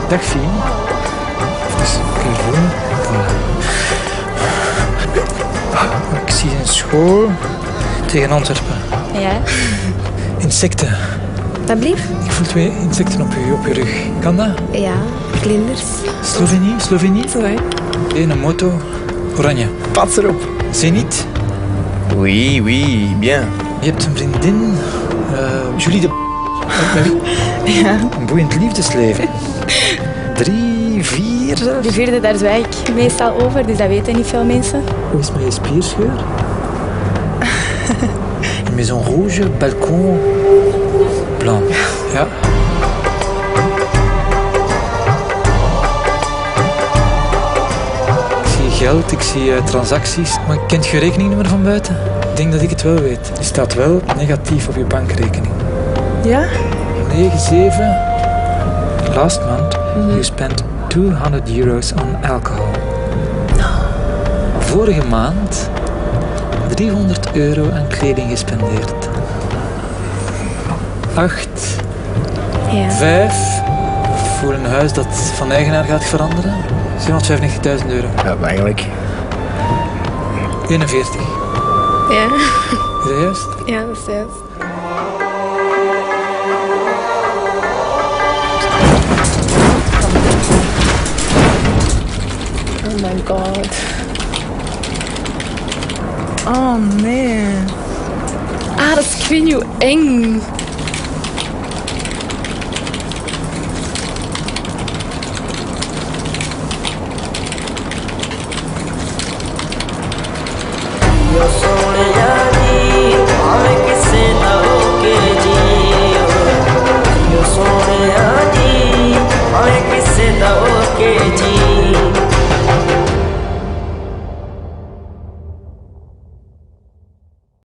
Dag Fien. Even voelen. Voilà. Ik zie een school tegen Antwerpen. Ja. Insecten. Dat blieft? Ik voel 2 insecten op je rug. Kan dat? Ja, vlinders. Slovenie? Zo, hè. Een moto. Oranje. Pats erop. Zenit. Oui, oui, bien. Je hebt een vriendin. Julie de... Met wie? Ja. Een boeiend liefdesleven. 3, 4 zelfs. Die vierde, daar zwijg ik meestal over, dus dat weten niet veel mensen. Hoe is het met je spierscheur? Une maison rouge, balcon blanc. Ja. Ik zie geld, ik zie transacties. Maar kent je rekeningnummer van buiten? Ik denk dat ik het wel weet. Die staat wel negatief op je bankrekening. Ja? 9-7. Last month you spent €200 on alcohol. Vorige maand €300 aan kleding gespendeerd. 8, Ja. 5 voor een huis dat van eigenaar gaat veranderen. €795.000. Ja, maar eigenlijk. 41. Ja. Is dat juist? Ja, dat is juist. Oh my god. Oh nee. Ah, dat is, ik weet niet hoe eng.